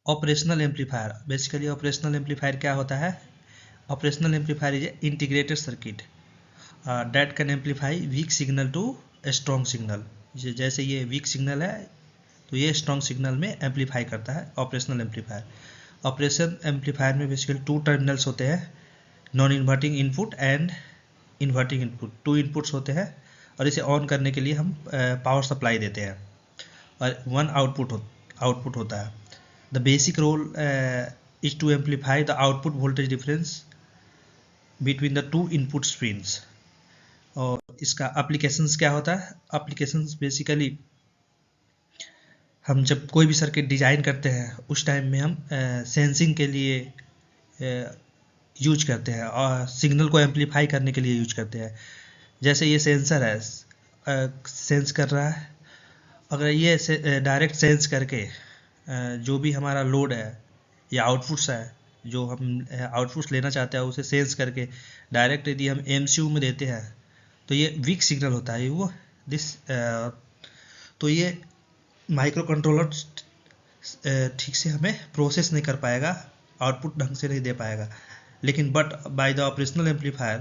Operational amplifier, basically operational amplifier क्या होता है? Operational amplifier is a integrated circuit that can amplify weak signal to strong signal. जैसे ये weak signal है तो ये स्ट्रॉन्ग सिग्नल में एम्पलीफाई करता है ऑपरेशनल एम्पलीफायर। ऑपरेशन एम्पलीफायर में बेसिकली 2 टर्मिनल्स होते हैं, non inverting input and inverting input. 2 inputs होते हैं और इसे ऑन करने के लिए हम पावर सप्लाई देते हैं और 1 आउटपुट होता है। The basic role is to amplify the output voltage difference between the 2 input pins. और इसका एप्लीकेशंस क्या होता है? एप्लीकेशंस बेसिकली हम जब कोई भी सर्किट डिजाइन करते हैं उस टाइम में हम सेंसिंग के लिए यूज करते हैं और सिग्नल को एम्पलीफाई करने के लिए यूज करते हैं। जैसे ये सेंसर है, सेंस कर रहा है, अगर ये डायरेक्ट सेंस करके जो भी हमारा लोड है या आउटपुट्स है, जो हम आउटपुट्स लेना चाहते हैं उसे सेंस करके डायरेक्ट यदि हम एमसीयू में देते हैं तो ये वीक सिग्नल होता है वो तो ये माइक्रो कंट्रोलर ठीक से हमें प्रोसेस नहीं कर पाएगा, आउटपुट ढंग से नहीं दे पाएगा। लेकिन but by the operational amplifier,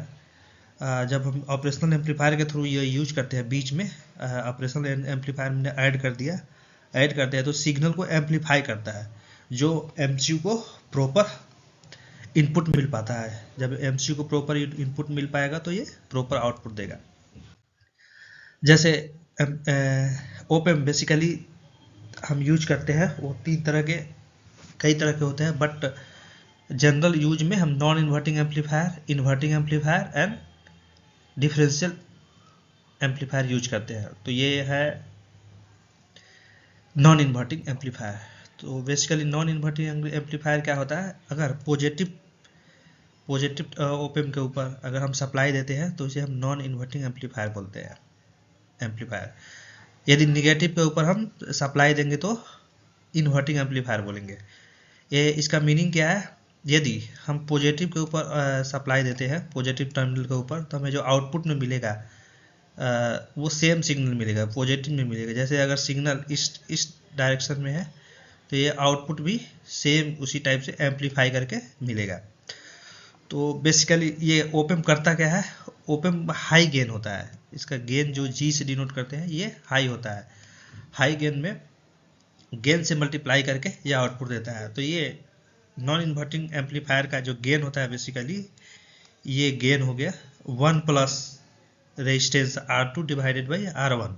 जब हम ऑपरेशनल एम्पलीफायर के थ्रू ये यूज करते हैं, बीच में ऑपरेशनल एम्पलीफायर में ऐड कर दिया तो सिग्नल को एम्पलीफाई करता है, जो एमसीयू को प्रॉपर इनपुट मिल पाता है। जब एमसीयू को प्रॉपर इनपुट मिल पाएगा तो ये प्रॉपर आउटपुट देगा। जैसे ओप एम्प बेसिकली हम यूज करते हैं वो कई तरह के होते हैं, बट जनरल यूज में हम non inverting amplifier, inverting amplifier and differential amplifier use करते हैं। तो ये है नॉन इन्वर्टिंग एम्पलीफायर। तो बेसिकली नॉन इन्वर्टिंग एम्पलीफायर क्या होता है? अगर पॉजिटिव ओप एम्प के ऊपर अगर हम सप्लाई देते हैं तो इसे हम नॉन इन्वर्टिंग एम्पलीफायर बोलते हैं, एम्पलीफायर। यदि निगेटिव के ऊपर हम सप्लाई देंगे तो इन्वर्टिंग एम्पलीफायर बोलेंगे। ये इसका मीनिंग क्या है? यदि हम पॉजिटिव के ऊपर सप्लाई देते हैं, पॉजिटिव टर्मिनल के ऊपर, तो हमें जो आउटपुट में मिलेगा वो सेम सिग्नल मिलेगा, पॉजिटिव में मिलेगा। जैसे अगर सिग्नल इस डायरेक्शन में है तो ये आउटपुट भी सेम उसी टाइप से एम्पलीफाई करके मिलेगा। तो बेसिकली ये ओपन करता क्या है? ओपन हाई गेन होता है, इसका गेन जो जी से डिनोट करते हैं ये हाई होता है। हाई गेन में गेन से मल्टीप्लाई करके ये आउटपुट देता है। तो ये नॉन इन्वर्टिंग एम्पलीफायर का जो गेन होता है बेसिकली ये गेन हो गया 1 plus resistance R2 divided by R1।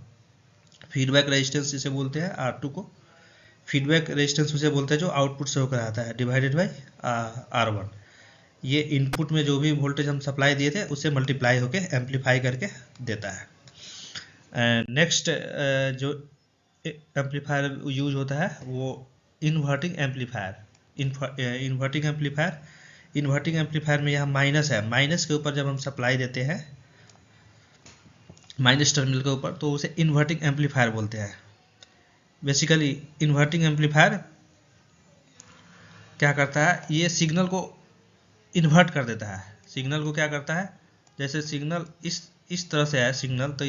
Feedback resistance इसे बोलते हैं, R2 को फीडबैक रेजिस्टेंस उसे बोलते हैं जो आउटपुट से होकर आता है, डिवाइडेड बाई R1। ये इनपुट में जो भी वोल्टेज हम सप्लाई दिए थे उससे मल्टीप्लाई होके एम्पलीफाई करके देता है। नेक्स्ट जो एम्पलीफायर यूज होता है वो इन्वर्टिंग एम्पलीफायर। इन्वर्टिंग एम्पलीफायर में यहाँ माइनस है, माइनस के ऊपर जब हम सप्लाई देते हैं, माइनस टर्मिनल के ऊपर, तो उसे इन्वर्टिंग एम्पलीफायर बोलते हैं। बेसिकली इन्वर्टिंग एम्पलीफायर क्या करता है? ये सिग्नल को इन्वर्ट कर देता है। सिग्नल को क्या करता है? जैसे सिग्नल इस तरह से है सिग्नल, तो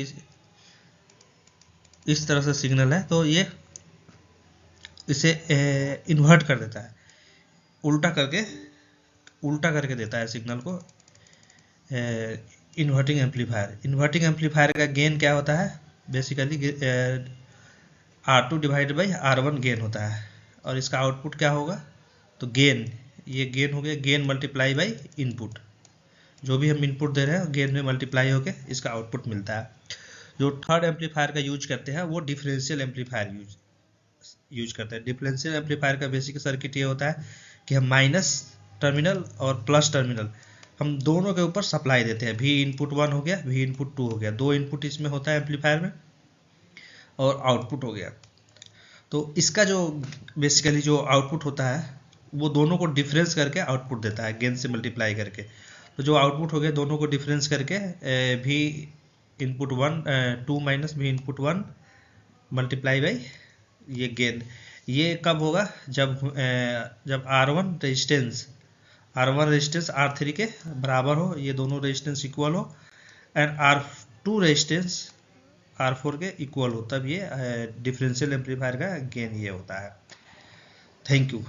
इस तरह से सिग्नल है तो ये इसे इन्वर्ट कर देता है, उल्टा करके देता है सिग्नल को इन्वर्टिंग एम्पलीफायर का गेन क्या होता है? Basically R2 divided by R1 gain होता है। और इसका आउटपुट क्या होगा? तो ये गेन हो गया, गेन मल्टीप्लाई बाई इनपुट। जो भी हम इनपुट दे रहे हैं गेन में मल्टीप्लाई होके इसका आउटपुट मिलता है। जो थर्ड एम्पलीफायर का यूज करते हैं वो डिफरेंशियल एम्पलीफायर यूज करते हैं। डिफरेंशियल एम्पलीफायर का बेसिक सर्किट ये होता है कि हम माइनस टर्मिनल और प्लस टर्मिनल हम दोनों के ऊपर सप्लाई देते हैं। भी इनपुट 1 हो गया, भी इनपुट 2 हो गया, 2 इनपुट इसमें होता है एम्पलीफायर में और आउटपुट हो गया। तो इसका जो बेसिकली जो आउटपुट होता है वो दोनों को डिफरेंस करके आउटपुट देता है, गेन से मल्टीप्लाई करके। तो जो आउटपुट हो गया दोनों को डिफरेंस करके भी इनपुट 1 2 माइनस भी इनपुट 1 मल्टीप्लाई बाई ये गेन। ये कब होगा? जब R1 रेजिस्टेंस R3 के बराबर हो, ये दोनों रेजिस्टेंस इक्वल हो, एंड R2 रेजिस्टेंस R4 के इक्वल हो, तब ये डिफरेंशियल एम्पलीफायर का गेन ये होता है। Thank you.